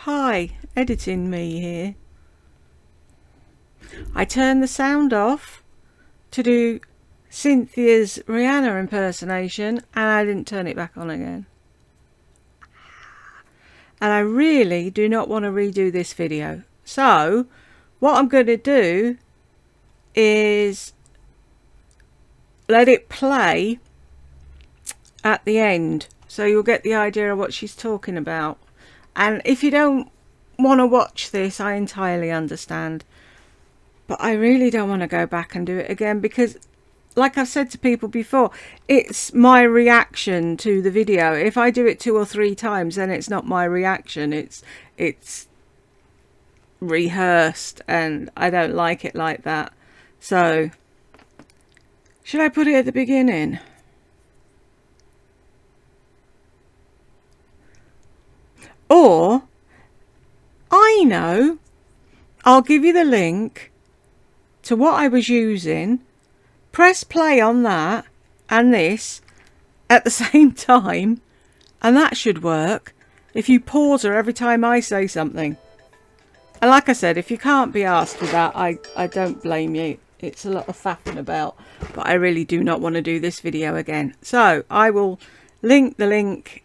Hi, editing me here. I turned the sound off to do Cynthia's Rihanna impersonation and I didn't turn it back on again. And I really do not want to redo this video. So what I'm going to do is let it play at the end, so you'll get the idea of what she's talking about. And if you don't want to watch this, I entirely understand, but I really don't want to go back and do it again, because like I've said to people before, it's my reaction to the video. If I do it 2 or 3 times, then it's not my reaction, it's rehearsed, and I don't like it like that. So should I put it at the beginning? Or, I know, I'll give you the link to what I was using, press play on that and this at the same time, and that should work if you pause her every time I say something. And like I said, if you can't be asked with that, I don't blame you. It's a lot of faffing about, but I really do not want to do this video again. So I will link the link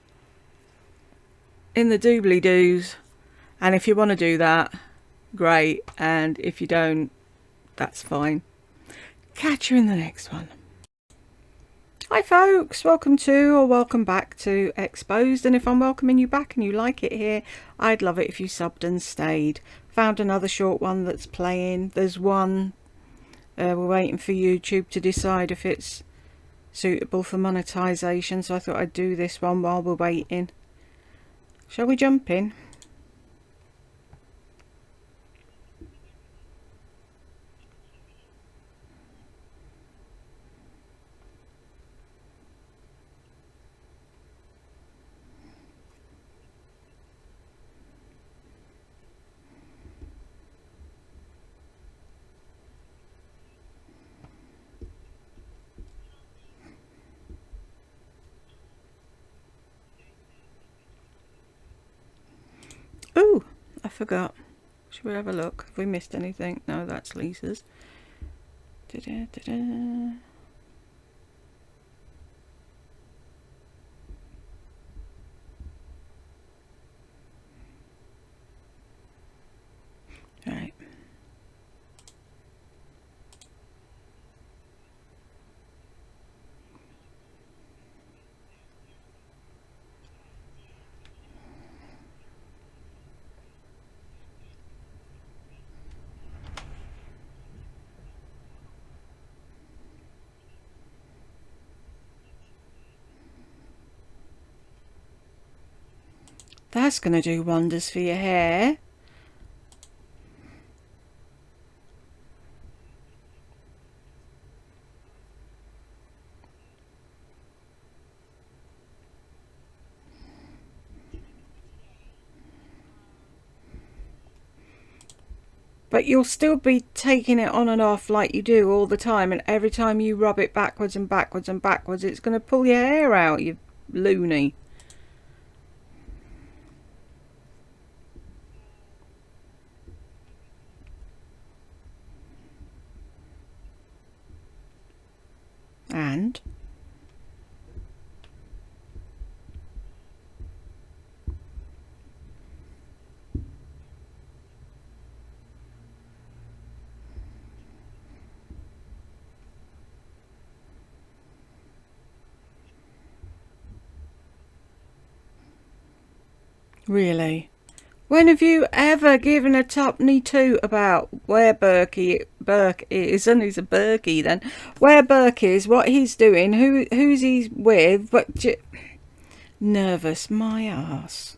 in the doobly-doos, and if you want to do that, great, and if you don't, that's fine. Catch you in the next one. Hi folks, welcome to or welcome back to Exposed, and if I'm welcoming you back and you like it here, I'd love it if you subbed and stayed. Found another short one that's playing. There's one we're waiting for YouTube to decide if it's suitable for monetization, so I thought I'd do this one while we're waiting. Shall we jump in? Ooh, I forgot. Should we have a look? Have we missed anything? No, that's Lisa's. Da-da-da-da. Right. That's going to do wonders for your hair. But you'll still be taking it on and off like you do all the time, and every time you rub it backwards and backwards and backwards, it's going to pull your hair out, you loony. And really, when have you ever given a tuppenny toot about where Burke is, and he's a Berkey then, where Burke is, what he's doing, who's he with, what, nervous my ass.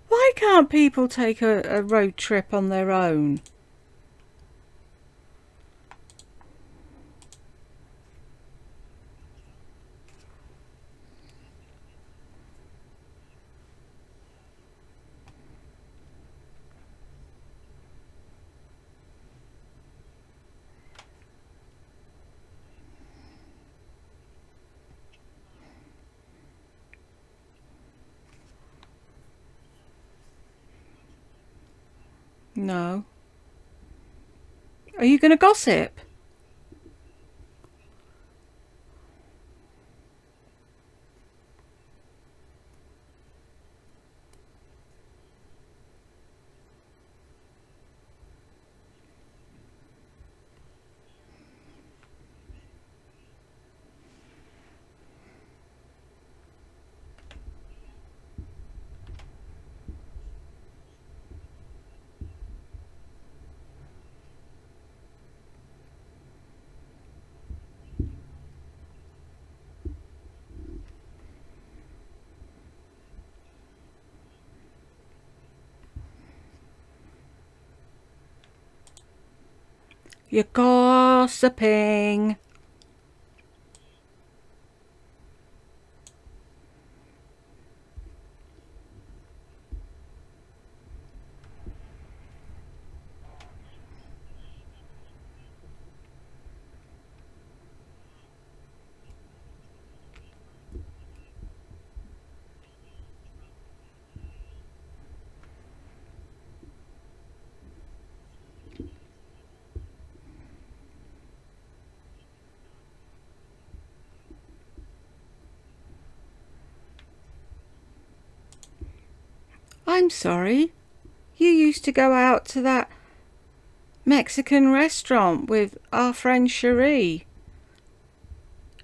Why can't people take a road trip on their own? No. Are you going to gossip? You're gossiping. I'm sorry. You used to go out to that Mexican restaurant with our friend Cherie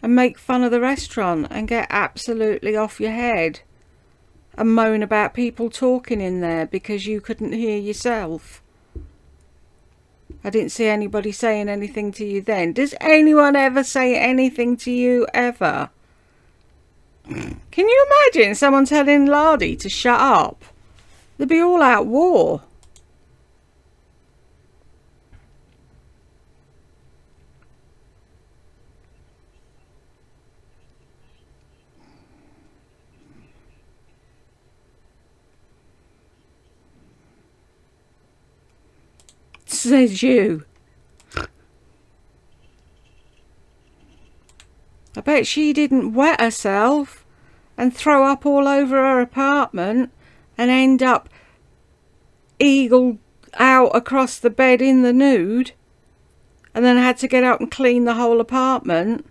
and make fun of the restaurant and get absolutely off your head and moan about people talking in there because you couldn't hear yourself. I didn't see anybody saying anything to you then. Does anyone ever say anything to you ever? Can you imagine someone telling Lardy to shut up? They'd be all out war. Says you. I bet she didn't wet herself and throw up all over her apartment and end up eagled out across the bed in the nude and then had to get up and clean the whole apartment.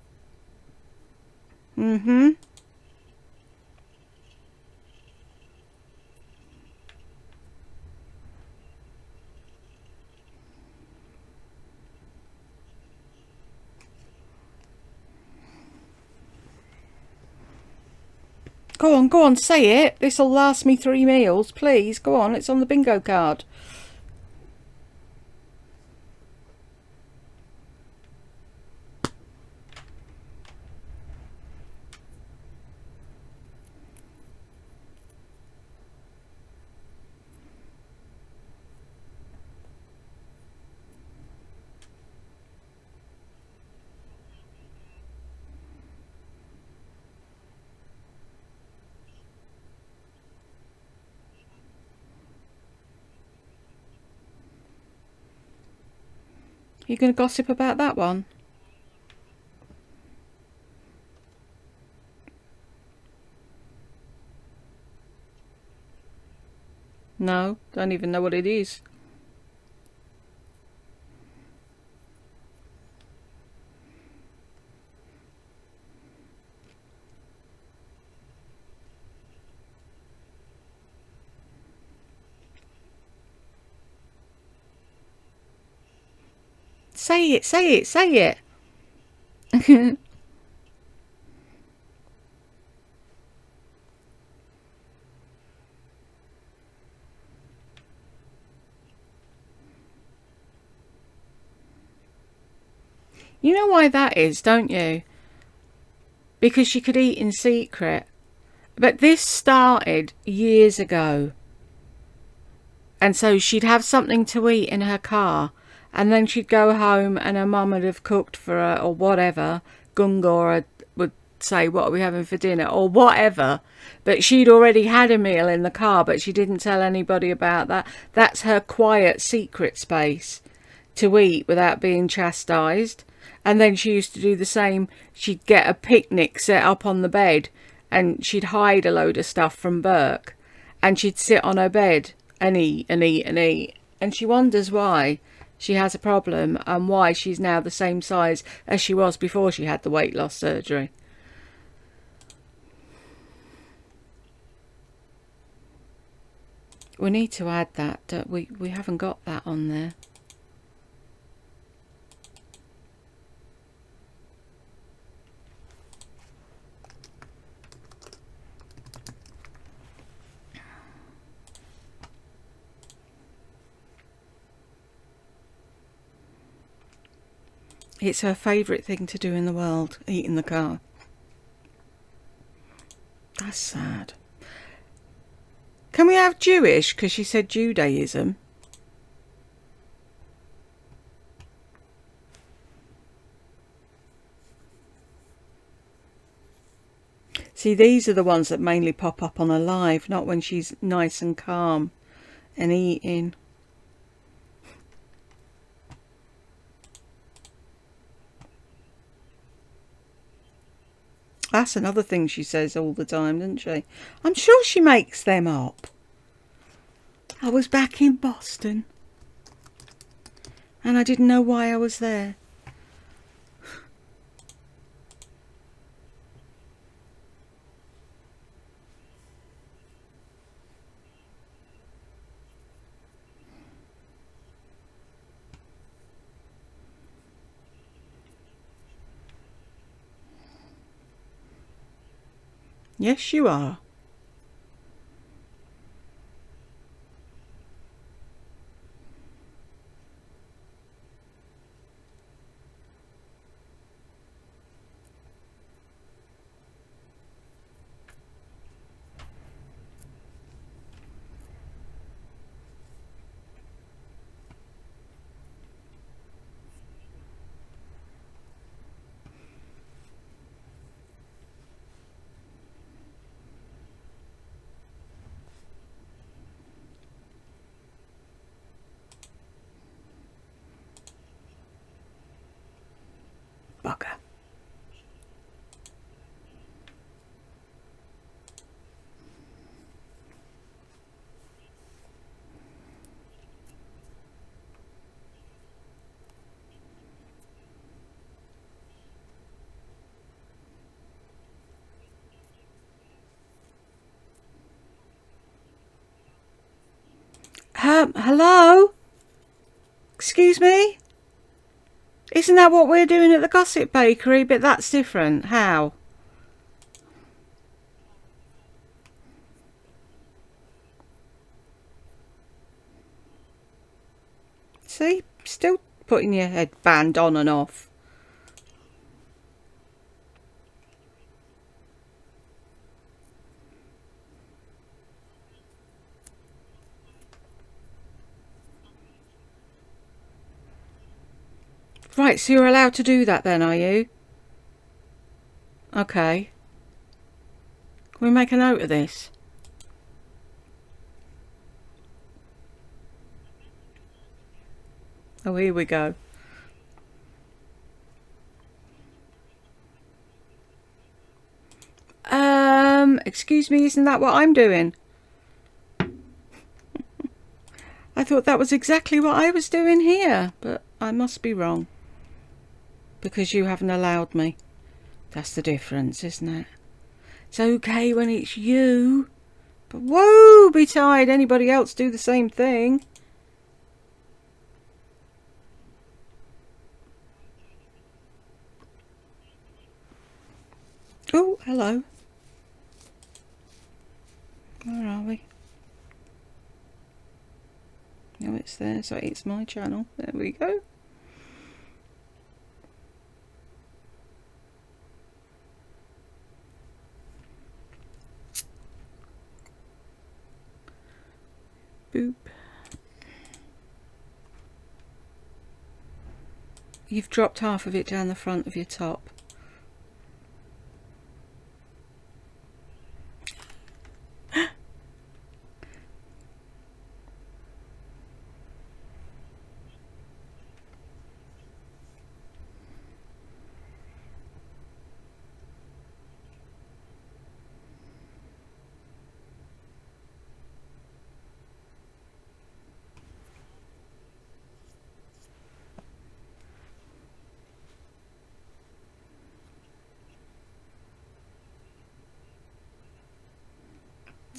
Go on, say it. This'll last me 3 meals, please. Go on, it's on the bingo card. You going to gossip about that one? No, don't even know what it is. Say it, say it, say it. You know why that is, don't you? Because she could eat in secret. But this started years ago. And so she'd have something to eat in her car. And then she'd go home and her mum would have cooked for her or whatever. Gungor would say, what are we having for dinner? Or whatever. But she'd already had a meal in the car, but she didn't tell anybody about that. That's her quiet secret space to eat without being chastised. And then she used to do the same. She'd get a picnic set up on the bed and she'd hide a load of stuff from Burke. And she'd sit on her bed and eat and eat and eat. And she wonders why she has a problem and why she's now the same size as she was before she had the weight loss surgery. We need to add that. We haven't got that on there. It's her favourite thing to do in the world, eat in the car. That's sad. Can we have Jewish? Because she said Judaism. See, these are the ones that mainly pop up on her live, not when she's nice and calm and eating. That's another thing she says all the time, doesn't she? I'm sure she makes them up. I was back in Boston and I didn't know why I was there. Yes, you are. Bugger. Hello? Excuse me? Isn't that what we're doing at the Gossip Bakery? But that's different. How? See? Still putting your headband on and off. Right, so you're allowed to do that then, are you? Okay. Can we make a note of this? Oh, here we go. Excuse me, isn't that what I'm doing? I thought that was exactly what I was doing here, but I must be wrong. Because you haven't allowed me. That's the difference, isn't it? It's okay when it's you, but woe betide anybody else do the same thing. Oh, hello. Where are we? No, it's there, so it's my channel. There we go. Boop. You've dropped half of it down the front of your top.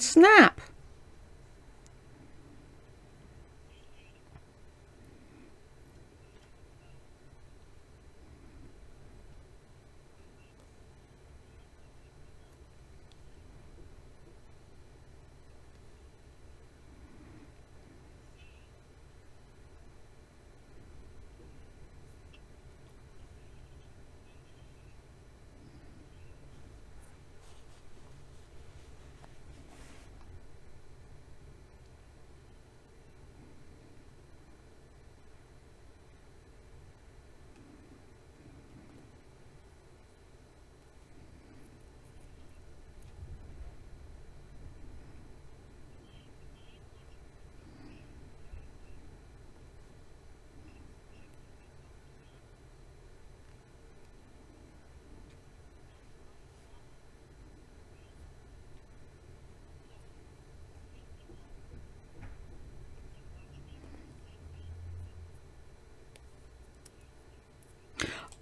Snap.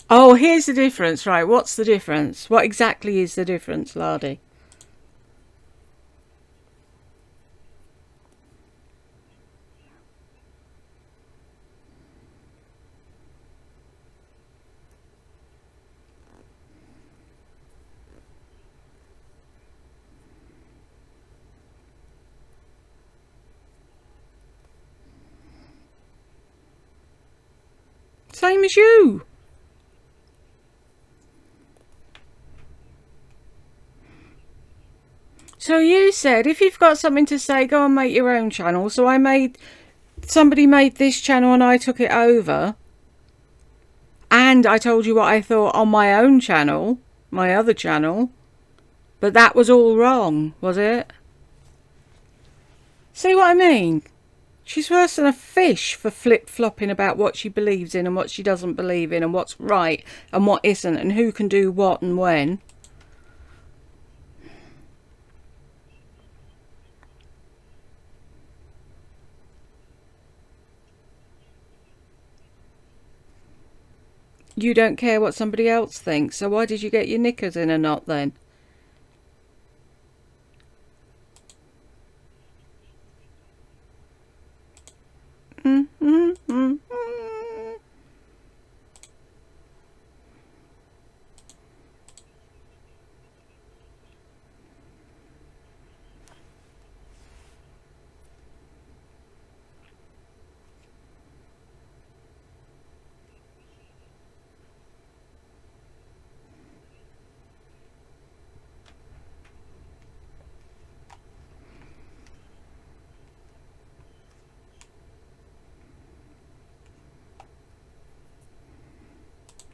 Oh, here's the difference, right? What's the difference? What exactly is the difference, Lardy? Same as you. So you said if you've got something to say, go and make your own channel. So somebody made this channel and I took it over. And I told you what I thought on my own channel, my other channel. But that was all wrong, was it? See what I mean? She's worse than a fish for flip-flopping about what she believes in and what she doesn't believe in and what's right and what isn't and who can do what and when. You don't care what somebody else thinks, so why did you get your knickers in a knot then?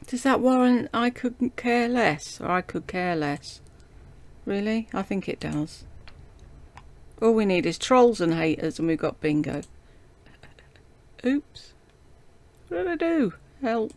Does that warrant I couldn't care less, or I could care less? Really? I think it does. All we need is trolls and haters and we've got bingo. Oops. What did I do? Help.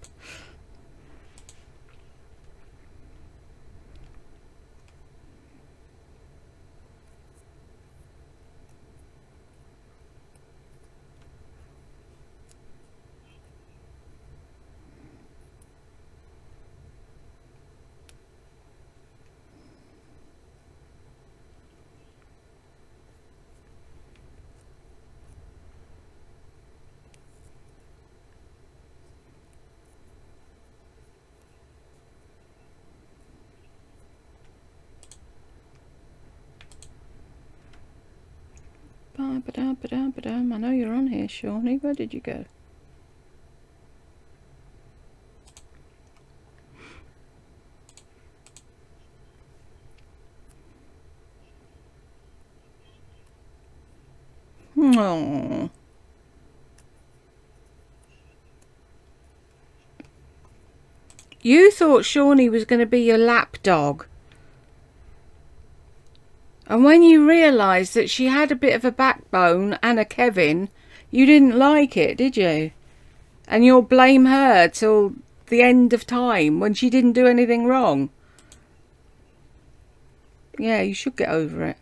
I know you're on here, Shawnee. Where did you go? Oh. You thought Shawnee was going to be your lap dog. And when you realised that she had a bit of a backbone and a Kevin, you didn't like it, did you? And you'll blame her till the end of time when she didn't do anything wrong. Yeah, you should get over it.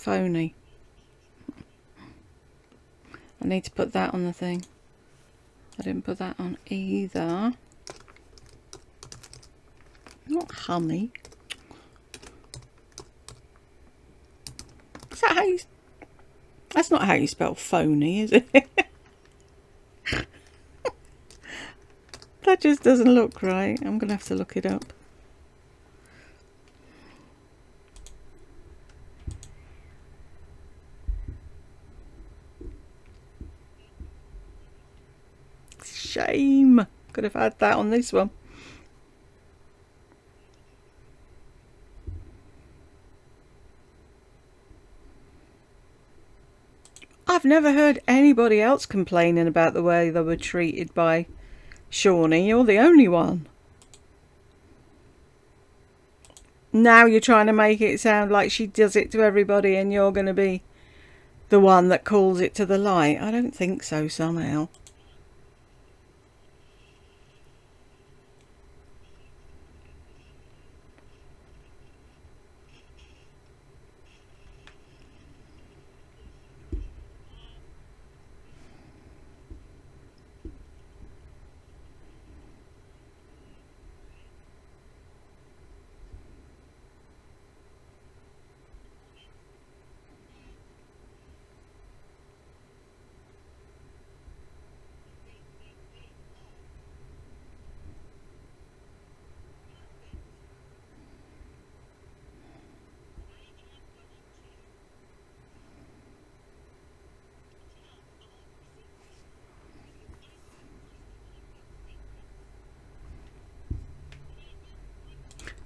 phony. I need to put that on the thing. I didn't put that on either. Not honey. Is that how you... That's not how you spell phony, is it? That just doesn't look right. I'm going to have to look it up. Shame. Could have had that on this one. I've never heard anybody else complaining about the way they were treated by Shawnee. You're the only one. Now you're trying to make it sound like she does it to everybody and you're going to be the one that calls it to the light. I don't think so somehow.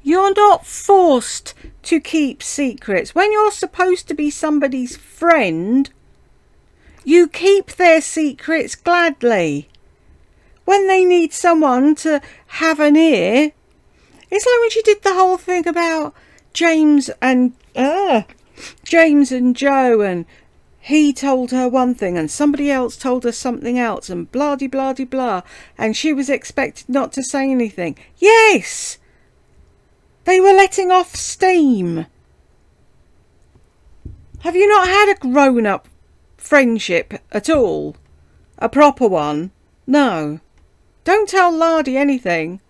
You're not forced to keep secrets. When you're supposed to be somebody's friend, you keep their secrets gladly. When they need someone to have an ear, it's like when she did the whole thing about James and Joe, and he told her one thing and somebody else told her something else, and blah de blah de blah, and she was expected not to say anything. Yes! They were letting off steam. Have you not had a grown-up friendship at all? A proper one? No. Don't tell Lardy anything.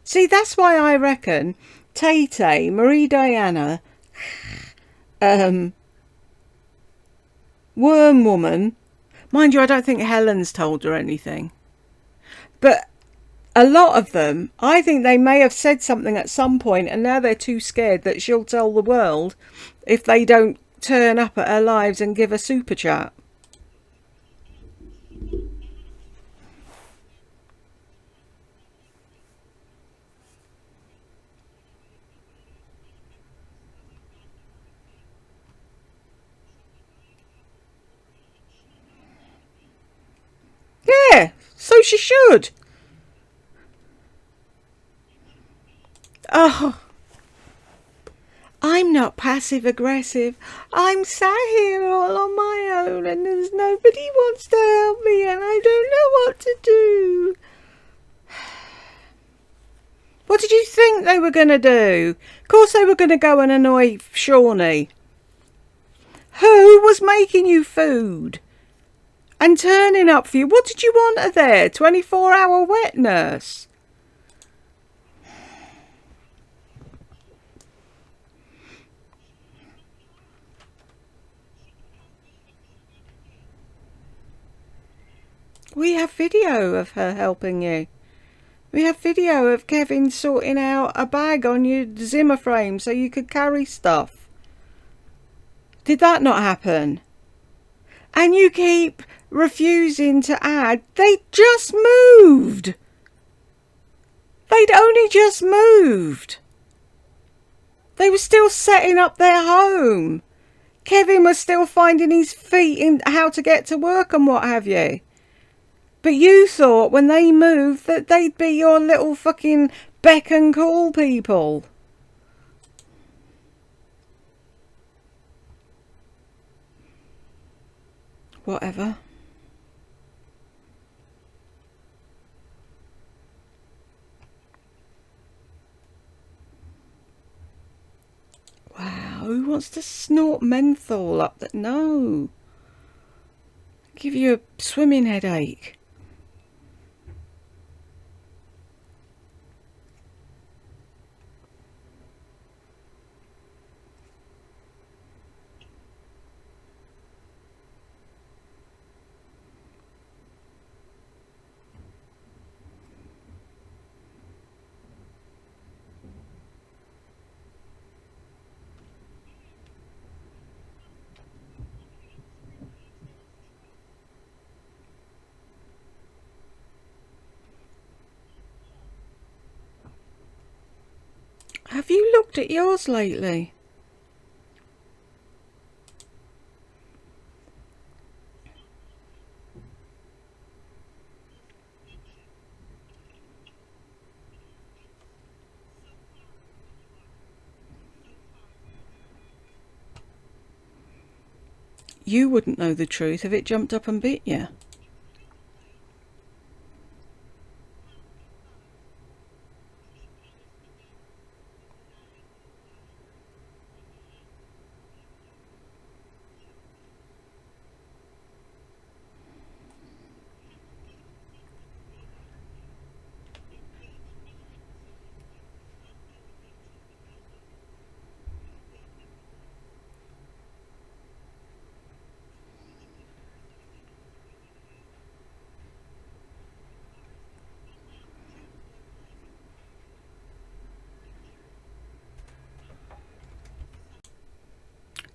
See, that's why I reckon Tay-Tay, Marie Diana, Worm Woman... Mind you, I don't think Helen's told her anything. But... a lot of them, I think they may have said something at some point and now they're too scared that she'll tell the world if they don't turn up at her lives and give a super chat. Yeah, so she should. Oh, I'm not passive aggressive. I'm sat here all on my own and there's nobody wants to help me and I don't know what to do. What did you think they were going to do? Of course they were going to go and annoy Shawnee. Who was making you food and turning up for you? What did you want her there? 24-hour wet nurse? We have video of her helping you. We have video of Kevin sorting out a bag on your Zimmer frame so you could carry stuff. Did that not happen? And you keep refusing to add. They just moved. They'd only just moved. They were still setting up their home. Kevin was still finding his feet in how to get to work and what have you. But you thought when they moved that they'd be your little fucking beck and call people. Whatever. Wow, who wants to snort menthol up that. No. Give you a swimming headache. Have you looked at yours lately? You wouldn't know the truth if it jumped up and bit you.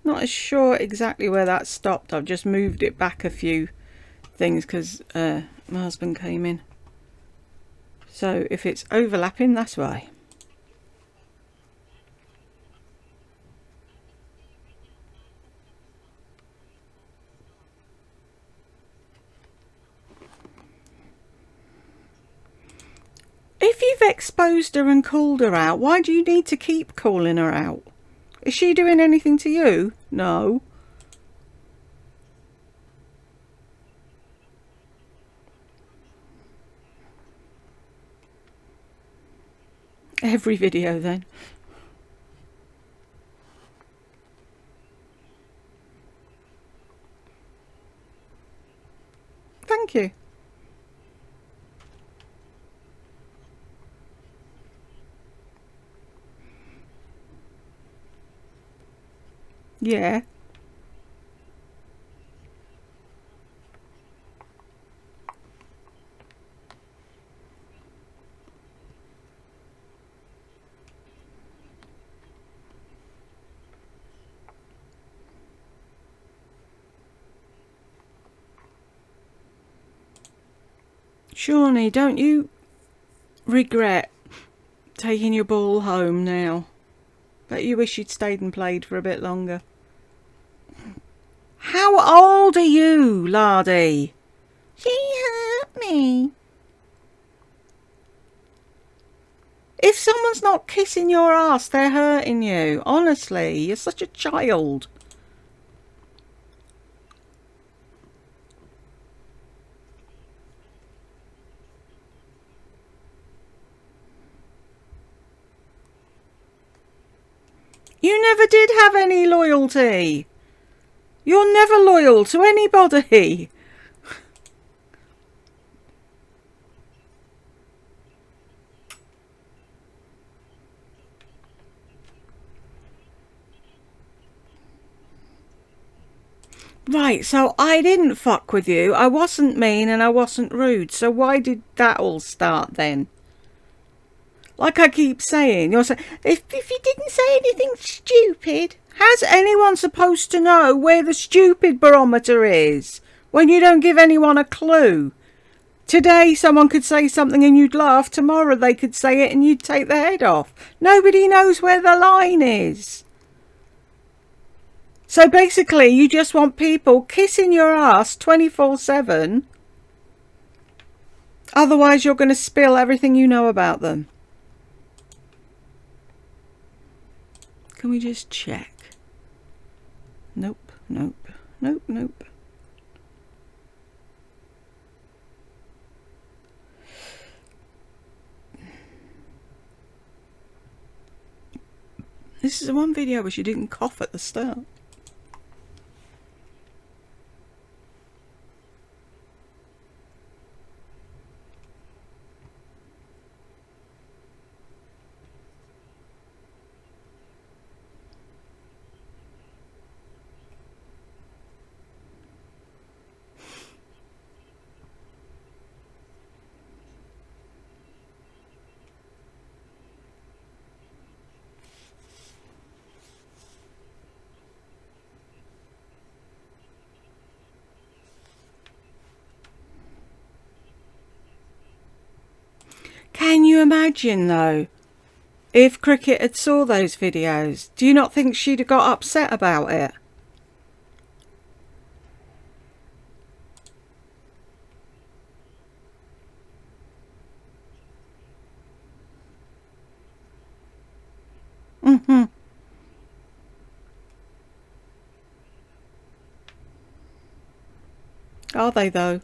Not as sure exactly where that stopped. I've just moved it back a few things because my husband came in. So if it's overlapping, that's why. If you've exposed her and called her out, why do you need to keep calling her out? Is she doing anything to you? No. Every video then. Thank you. Yeah. Shawnee, don't you regret taking your ball home now? Bet you wish you'd stayed and played for a bit longer. How old are you, laddie? She hurt me. If someone's not kissing your ass, they're hurting you. Honestly, you're such a child. You never did have any loyalty. You're never loyal to anybody. Right, so I didn't fuck with you. I wasn't mean and I wasn't rude. So why did that all start then? Like I keep saying, you're saying, if you didn't say anything stupid, how's anyone supposed to know where the stupid barometer is when you don't give anyone a clue? Today someone could say something and you'd laugh. Tomorrow they could say it and you'd take their head off. Nobody knows where the line is. So basically you just want people kissing your ass 24/7. Otherwise you're going to spill everything you know about them. Can we just check? Nope, nope, nope, nope. This is the one video where she didn't cough at the start. Can you imagine, though, if Cricket had saw those videos? Do you not think she'd have got upset about it? Mm-hmm. Are they, though?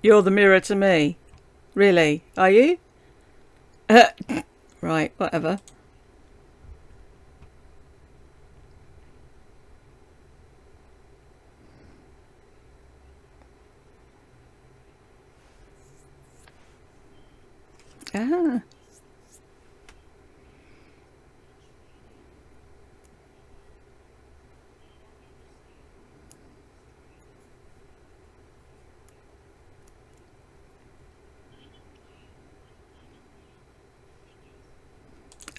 You're the mirror to me. Really? Are you? Right, whatever. Ah.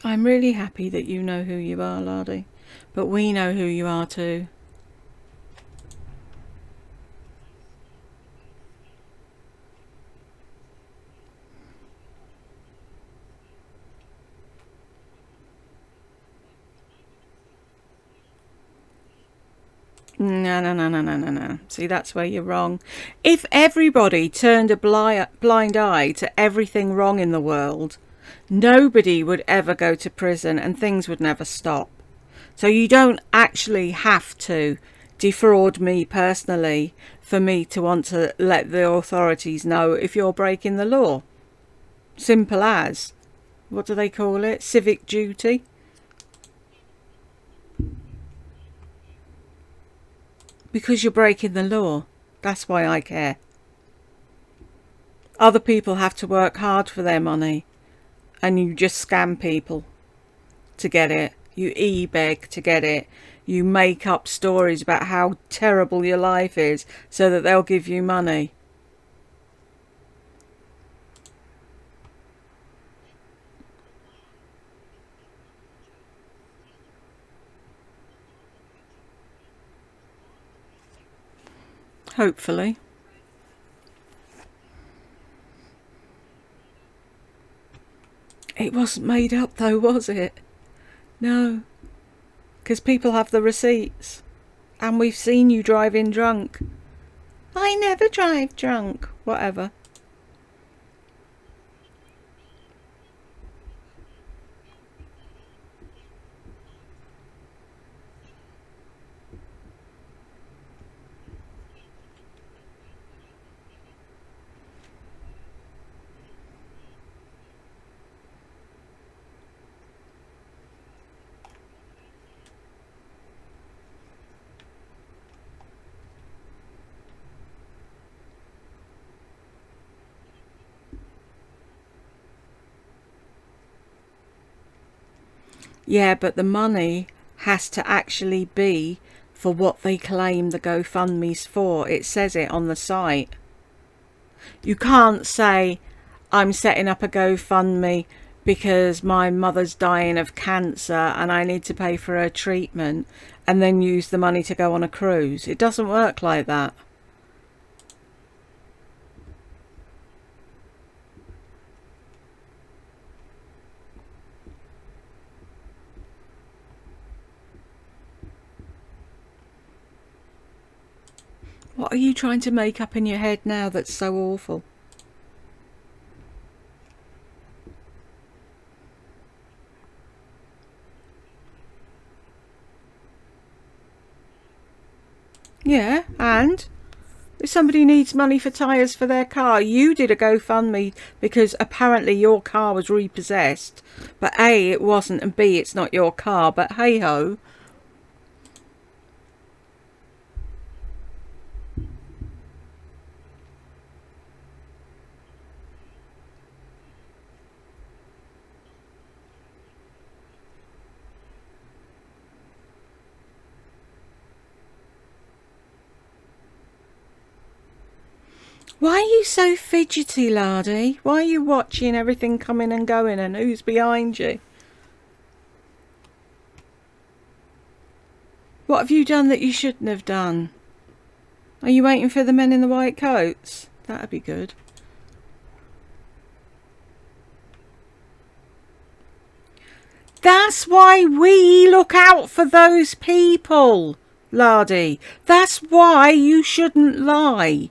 I'm really happy that you know who you are, Lardy. But we know who you are too. No. See, that's where you're wrong. If everybody turned a blind eye to everything wrong in the world, nobody would ever go to prison and things would never stop. So you don't actually have to defraud me personally for me to want to let the authorities know if you're breaking the law. Simple as. What do they call it? Civic duty? Because you're breaking the law. That's why I care. Other people have to work hard for their money, and you just scam people to get it. You e-beg to get it. You make up stories about how terrible your life is so that they'll give you money. Hopefully. It wasn't made up though, was it? No. Because people have the receipts. And we've seen you driving drunk. I never drive drunk. Whatever. Yeah, but the money has to actually be for what they claim the GoFundMe's for. It says it on the site. You can't say, I'm setting up a GoFundMe because my mother's dying of cancer and I need to pay for her treatment, and then use the money to go on a cruise. It doesn't work like that. What are you trying to make up in your head now that's so awful? Yeah, and if somebody needs money for tyres for their car, you did a GoFundMe because apparently your car was repossessed. But A, it wasn't, and B, it's not your car. But hey ho. Why are you so fidgety, Lardy? Why are you watching everything coming and going, and who's behind you? What have you done that you shouldn't have done? Are you waiting for the men in the white coats? That'd be good. That's why we look out for those people, Lardy. That's why you shouldn't lie.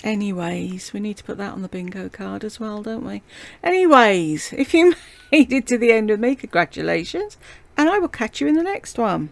Anyways, we need to put that on the bingo card as well, don't we? Anyways, if you made it to the end with me, congratulations, and I will catch you in the next one.